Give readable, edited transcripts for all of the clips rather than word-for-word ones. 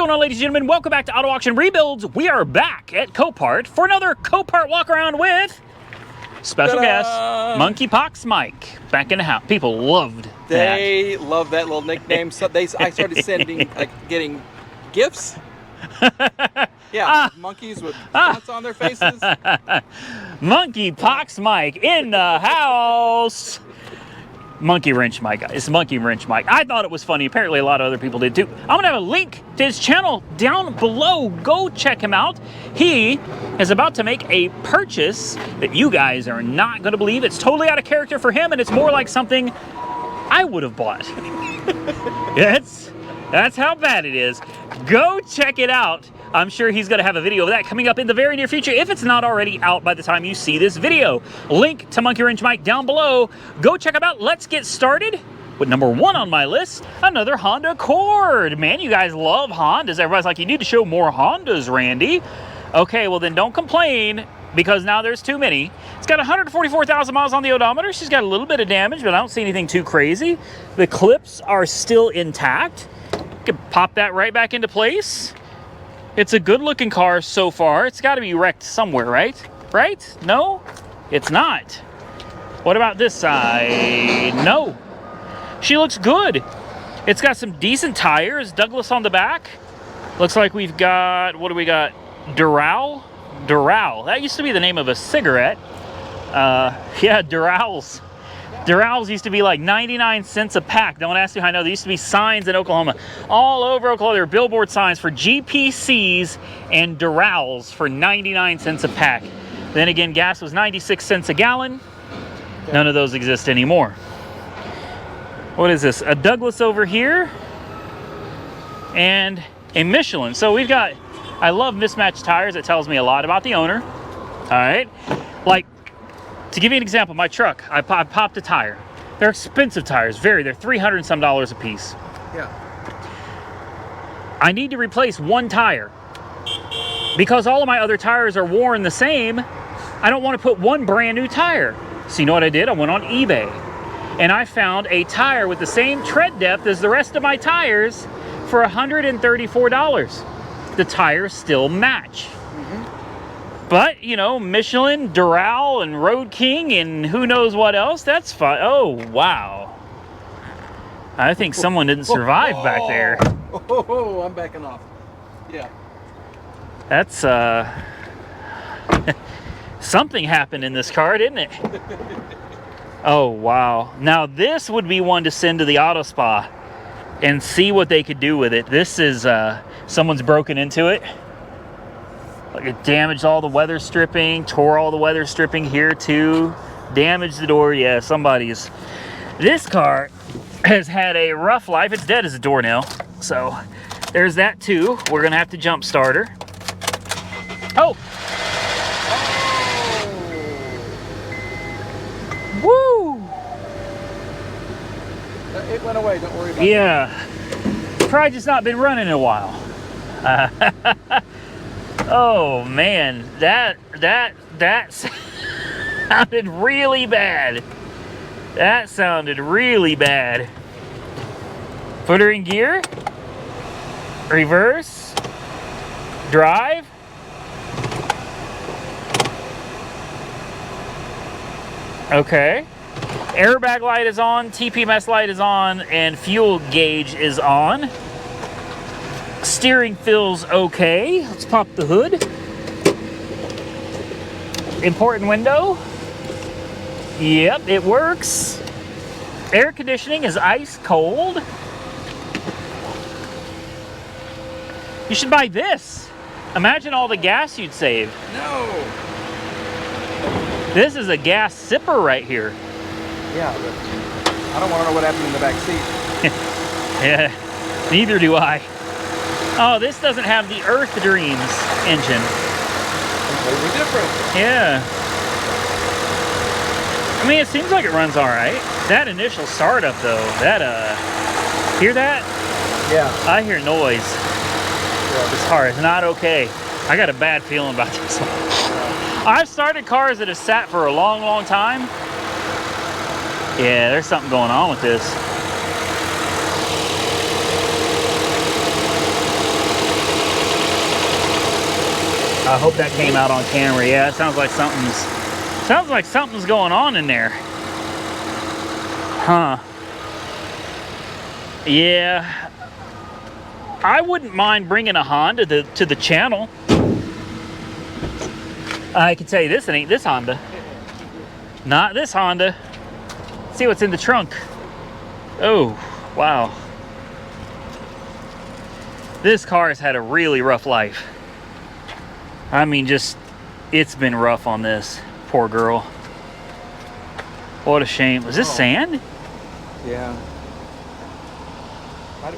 going on, ladies and gentlemen? Welcome back to Auto Auction Rebuilds. We are back at Copart for another Copart Walk Around with special guest, Monkeypox Mike, back in the house. People loved that. They love that little nickname. So I started sending, getting gifts. Yeah, monkeys with spots on their faces. Monkeypox Mike in the house. Monkey Wrench Mike. It's Monkey Wrench Mike. I thought it was funny. Apparently a lot of other people did too. I'm going to have a link to his channel down below. Go check him out. He is about to make a purchase that you guys are not going to believe. It's totally out of character for him, and it's more like something I would have bought. That's how bad it is. Go check it out. I'm sure he's going to have a video of that coming up in the very near future, if it's not already out by the time you see this video. Link to Monkey Wrench Mike down below. Go check him out. Let's get started with number one on my list, another Honda Accord. Man, you guys love Hondas. Everybody's like, you need to show more Hondas, Randy. Okay, well then don't complain, because now there's too many. It's got 144,000 miles on the odometer. She's got a little bit of damage, but I don't see anything too crazy. The clips are still intact. You can pop that right back into place. It's a good-looking car so far. It's got to be wrecked somewhere, right? Right? No? It's not. What about this side? No. She looks good. It's got some decent tires. Douglas on the back. Looks like we've got, what do we got? Doral? Doral. That used to be the name of a cigarette. Yeah, Dorals. Dorals used to be like 99 cents a pack. Don't ask me how I know. There used to be signs in Oklahoma. All over Oklahoma, there were billboard signs for GPCs and Dorals for 99 cents a pack. Then again, gas was 96 cents a gallon. None of those exist anymore. What is this? A Douglas over here. And a Michelin. So we've got, I love mismatched tires. It tells me a lot about the owner. All right. Like, to give you an example, my truck, I popped a tire. They're expensive tires, they're $300 and some a piece. Yeah. I need to replace one tire. Because all of my other tires are worn the same, I don't want to put one brand new tire. So you know what I did? I went on eBay and I found a tire with the same tread depth as the rest of my tires for $134. The tires still match. But, you know, Michelin, Doral, and Road King, and who knows what else, that's fine. Oh, wow. I think someone didn't survive back there. Oh, I'm backing off. Yeah. That's, something happened in this car, didn't it? Oh, wow. Now, this would be one to send to the auto spa and see what they could do with it. This is, someone's broken into it. Like, it damaged all the weather stripping, tore all the weather stripping here too, damaged the door. Yeah, somebody's. This car has had a rough life. It's dead as a doornail. So there's that too. We're gonna have to jump start her. Oh! Woo! It went away, don't worry about it. Yeah. Probably just not been running in a while. Oh man, that sounded really bad. That sounded really bad. Put her in gear. Reverse. Drive. Okay. Airbag light is on, TPMS light is on, and fuel gauge is on. Steering feels okay. Let's pop the hood. Important window. Yep, it works. Air conditioning is ice cold. You should buy this. Imagine all the gas you'd save. No. This is a gas sipper right here. Yeah, but I don't want to know what happened in the back seat. Yeah, neither do I. Oh, this doesn't have the Earth Dreams engine. Completely different. Yeah. I mean, it seems like it runs all right. That initial startup, though, hear that? Yeah. I hear noise. Yeah. This car is not okay. I got a bad feeling about this one. I've started cars that have sat for a long, long time. Yeah, there's something going on with this. I hope that came out on camera. Yeah, it sounds like something's going on in there. Huh. Yeah. I wouldn't mind bringing a Honda to the channel. I can tell you this, it ain't this Honda. Not this Honda. Let's see what's in the trunk. Oh, wow. This car has had a really rough life. I mean, just, it's been rough on this. Poor girl. What a shame. Was this sand? Yeah.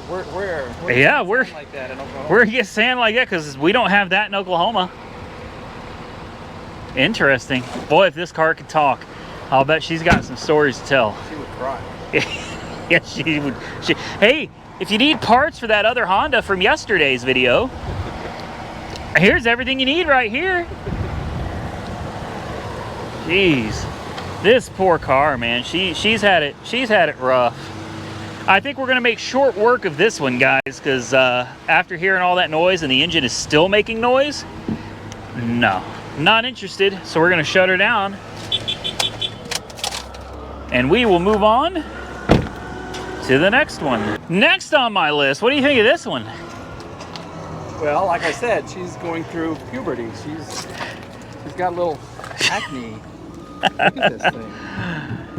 Where yeah, we're like that in Oklahoma? Where you get sand like that, because we don't have that in Oklahoma. Interesting. Boy, if this car could talk, I'll bet she's got some stories to tell. She would cry. Yes, she would. Hey, if you need parts for that other Honda from yesterday's video, here's everything you need right here. Jeez, this poor car, man. She's had it rough. I think we're gonna make short work of this one, guys, because after hearing all that noise and the engine is still making noise, no, not interested. So we're gonna shut her down, and we will move on to the next one. Next on my list, what do you think of this one? Well, like I said, she's going through puberty. She's got a little acne. Look at this thing.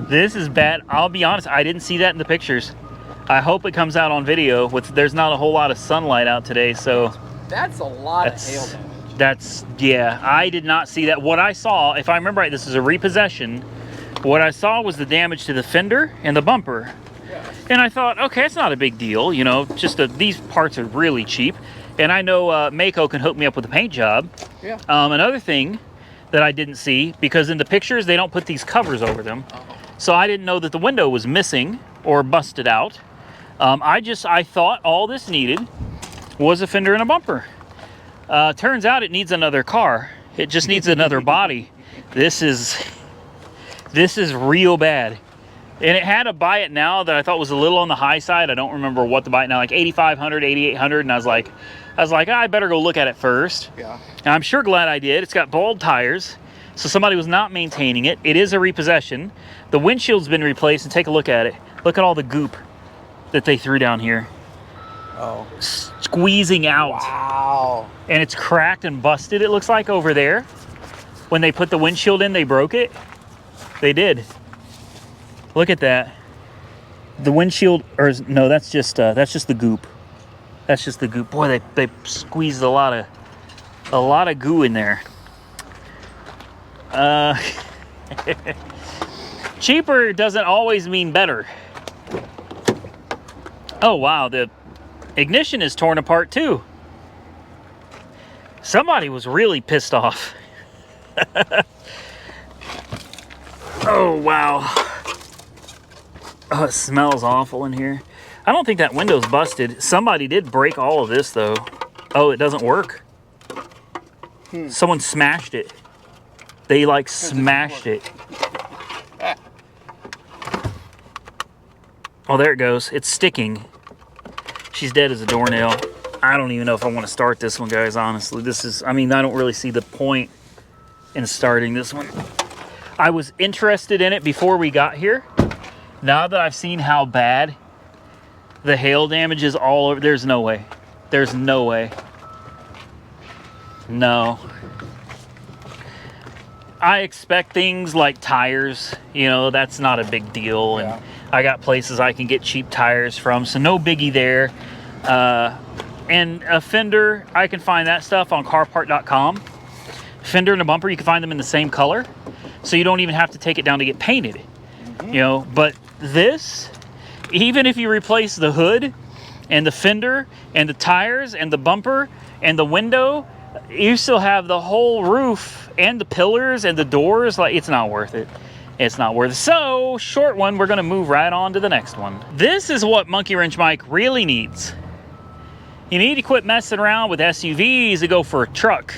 This is bad. I'll be honest, I didn't see that in the pictures. I hope it comes out on video. There's not a whole lot of sunlight out today, so that's a lot of hail damage. Yeah, I did not see that. What I saw, if I remember right, this is a repossession. What I saw was the damage to the fender and the bumper. Yeah. And I thought, okay, it's not a big deal, you know, just these parts are really cheap. And I know Mako can hook me up with a paint job. Yeah. Another thing that I didn't see, because in the pictures they don't put these covers over them. So I didn't know that the window was missing or busted out. I thought all this needed was a fender and a bumper. Turns out it needs another car. It just needs another body. This is real bad. And it had a buy it now that I thought was a little on the high side. I don't remember what to buy it now, like 8,500, 8,800, and I was like, I better go look at it first. Yeah. And I'm sure glad I did. It's got bald tires, so somebody was not maintaining it. It is a repossession. The windshield's been replaced, and take a look at it. Look at all the goop that they threw down here. Oh. Squeezing out. Wow. And it's cracked and busted, it looks like, over there. When they put the windshield in, they broke it. They did. Look at that. The windshield, or no, that's just the goop. That's just the goop. Boy, they squeezed a lot of goo in there. Cheaper doesn't always mean better. Oh wow, the ignition is torn apart too. Somebody was really pissed off. Oh wow. Oh, it smells awful in here. I don't think that window's busted. Somebody did break all of this though. Oh, it doesn't work. Someone smashed it. They like smashed it. Oh, there it goes. It's sticking. She's dead as a doornail. I don't even know if I want to start this one, guys, honestly. I don't really see the point in starting this one. I was interested in it before we got here. Now that I've seen how bad the hail damage is all over, there's no way. There's no way. No. I expect things like tires, you know, that's not a big deal. And I got places I can get cheap tires from, so no biggie there. And a fender, I can find that stuff on Copart.com. Fender and a bumper, you can find them in the same color, so you don't even have to take it down to get painted. You know, but this, even if you replace the hood and the fender and the tires and the bumper and the window, you still have the whole roof and the pillars and the doors. Like, it's not worth it. It's not worth it. So, short one, we're gonna move right on to the next one. This is what Monkey Wrench Mike really needs. You need to quit messing around with SUVs and go for a truck.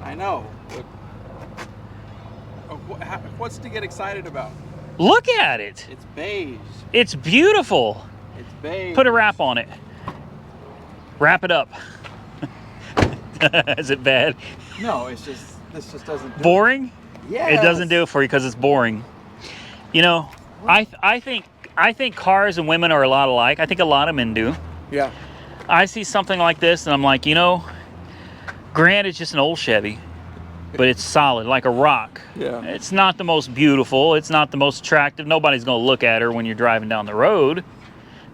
I know. What's to get excited about? Look at it. It's beige. It's beautiful. It's beige. Put a wrap on it. Wrap it up. Is it bad? No, it's just this just doesn't. Boring? Yeah. It doesn't do it for you because it's boring. You know, I think cars and women are a lot alike. I think a lot of men do. Yeah. I see something like this and I'm like, you know, granted it's just an old Chevy, but it's solid like a rock. Yeah. It's not the most beautiful. It's not the most attractive. Nobody's going to look at her when you're driving down the road,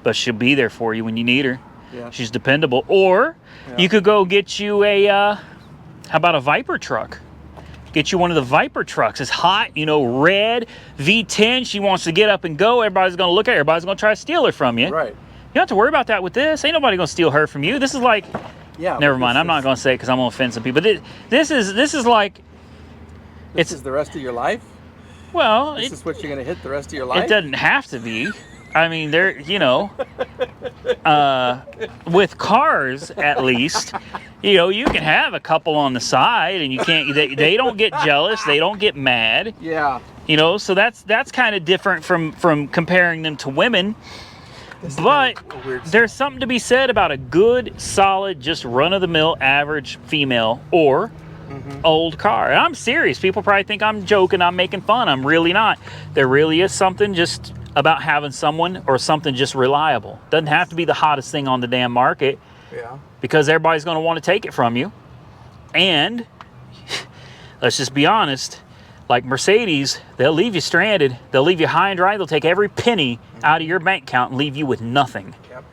but she'll be there for you when you need her. Yeah. She's dependable. Or you could go get you a, how about a Viper truck? Get you one of the Viper trucks. It's hot, you know, red, V10. She wants to get up and go. Everybody's going to look at her. Everybody's going to try to steal her from you. Right. You don't have to worry about that with this. Ain't nobody going to steal her from you. This is like, yeah. never mind. I'm not going to say it because I'm going to offend some people. This is like, this is the rest of your life? well, This is what you're going to hit the rest of your life? it doesn't have to be. I mean, there, you know, with cars at least, you know, you can have a couple on the side, and you can't. They don't get jealous. They don't get mad. Yeah. You know, so that's kind of different from comparing them to women. But there's something to be said about a good, solid, just run-of-the-mill, average female or old car. And I'm serious. People probably think I'm joking. I'm making fun. I'm really not. There really is something just about having someone or something just reliable. Doesn't have to be the hottest thing on the damn market. Yeah. Because everybody's going to want to take it from you. And let's just be honest, like Mercedes, they'll leave you stranded. They'll leave you high and dry. They'll take every penny out of your bank account and leave you with nothing. Yep.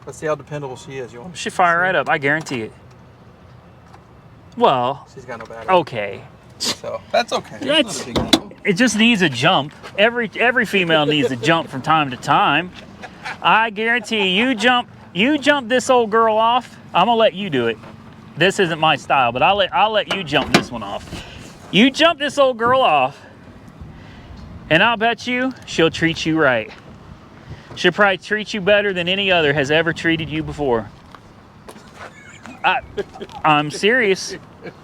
Let's see how dependable she is. You want She'll fire right up. I guarantee it. Well, she's got no battery. okay. So that's okay. It's not a big deal. It just needs a jump. Every female needs a jump from time to time. I guarantee you jump this old girl off. I'm gonna let you do it. This isn't my style, but I'll let you jump this one off. You jump this old girl off, and I'll bet you she'll treat you right. She'll probably treat you better than any other has ever treated you before. I'm serious.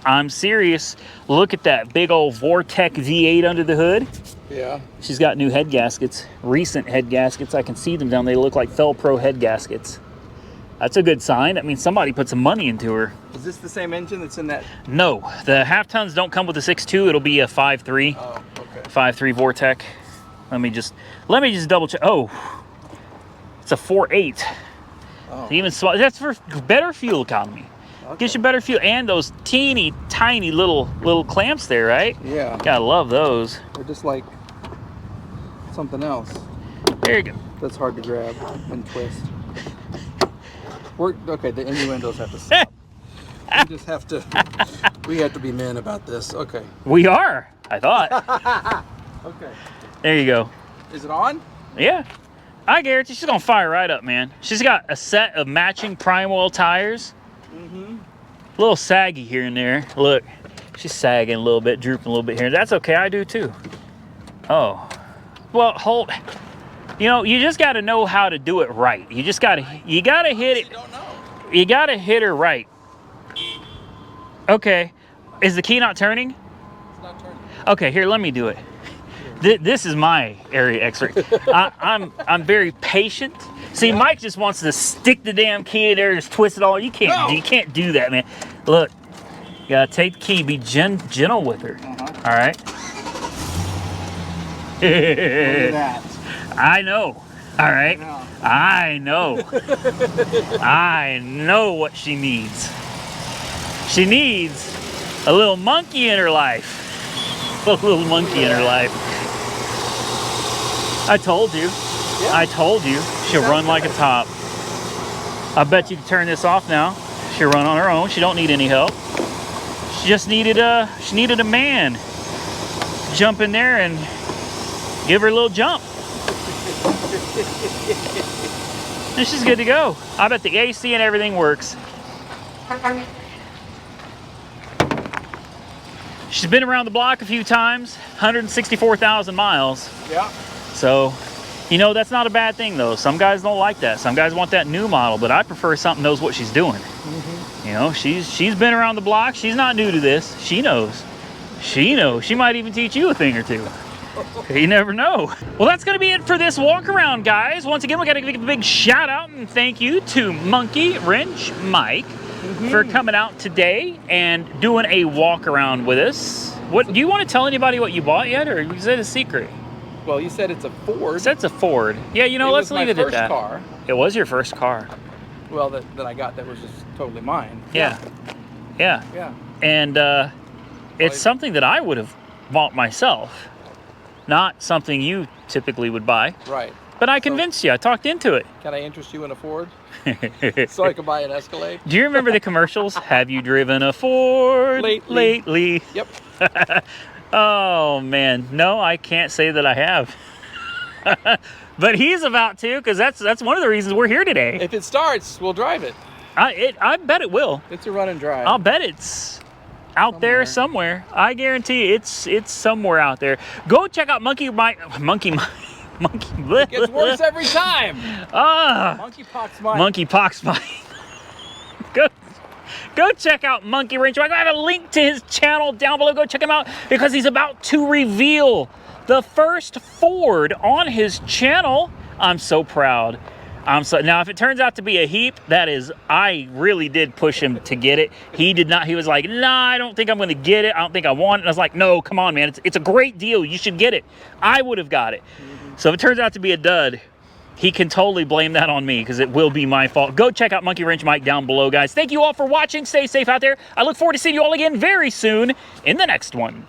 I'm serious. Look at that big old Vortec V8 under the hood. Yeah. She's got new head gaskets, recent head gaskets. I can see them down. They look like Felpro head gaskets. That's a good sign. That means somebody put some money into her. Is this the same engine that's in that? No, the half tons don't come with a 6.2. It'll be a 5.3. Oh, okay. 5.3 Vortec. Let me just double check. Oh, it's a 4.8. Oh. Even that's for better fuel economy. Okay. Gives you better fuel, and those teeny tiny little clamps there, right? Yeah. Gotta love those. They're just like something else. There you go. That's hard to grab and twist. Okay, the innuendos have to stop. We have to be men about this. Okay. We are, I thought. Okay. There you go. Is it on? Yeah. I guarantee she's gonna fire right up, man. She's got a set of matching prime oil tires. A little saggy here and there. Look, she's sagging a little bit, drooping a little bit here. That's okay, I do too. Oh, well, hold. You know, you just got to know how to do it right. You gotta hit it. You gotta hit her right. Okay, is the key not turning? It's not turning. Okay, here, let me do it. This is my area expert. I'm very patient. See, Mike just wants to stick the damn key in there and just twist it all. You can't do that, man. Look, you gotta take the key, be gentle with her. All right. Look at that. I know. All right. I know. I know what she needs. She needs a little monkey in her life. A little monkey in her life. I told you. Yeah. I told you. She'll run like a top. I bet you can turn this off now. She'll run on her own. She don't need any help. She just needed a man to jump in there and give her a little jump. And she's good to go. I bet the AC and everything works. She's been around the block a few times, 164,000 miles. Yeah. So, you know, that's not a bad thing though. Some guys don't like that. Some guys want that new model, but I prefer something that knows what she's doing. You know, she's been around the block. She's not new to this. She knows. She knows. She might even teach you a thing or two. You never know. Well, that's going to be it for this walk around, guys. Once again, we got to give a big shout out and thank you to Monkey Wrench Mike for coming out today and doing a walk around with us. What do you want to tell anybody what you bought yet, or is it a secret? Well, you said it's a Ford. It's a Ford. Yeah, you know, let's leave it at that. Car. It was your first car. Well, that I got that was just totally mine. Yeah. And it's something that I would have bought myself, not something you typically would buy. Right. But I convinced you. I talked into it. Can I interest you in a Ford so I can buy an Escalade? Do you remember the commercials? Have you driven a Ford lately? Yep. Oh, man. No, I can't say that I have. But he's about to, because that's one of the reasons we're here today. If it starts, we'll drive it. I bet it will. It's a run and drive. I'll bet it's out there somewhere. I guarantee it's somewhere out there. Go check out Monkey. It gets worse every time. Monkeypox Mike. Monkeypox Mike. Go check out Monkey Wrench Mike. I have a link to his channel down below. Go check him out because he's about to reveal the first Ford on his channel. I'm so proud. Now, if it turns out to be a heap, that is, I really did push him to get it. He did not. He was like, nah, I don't think I'm going to get it. I don't think I want it. And I was like, no, come on, man. It's a great deal. You should get it. I would have got it. So if it turns out to be a dud, he can totally blame that on me because it will be my fault. Go check out Monkey Wrench Mike down below, guys. Thank you all for watching. Stay safe out there. I look forward to seeing you all again very soon in the next one.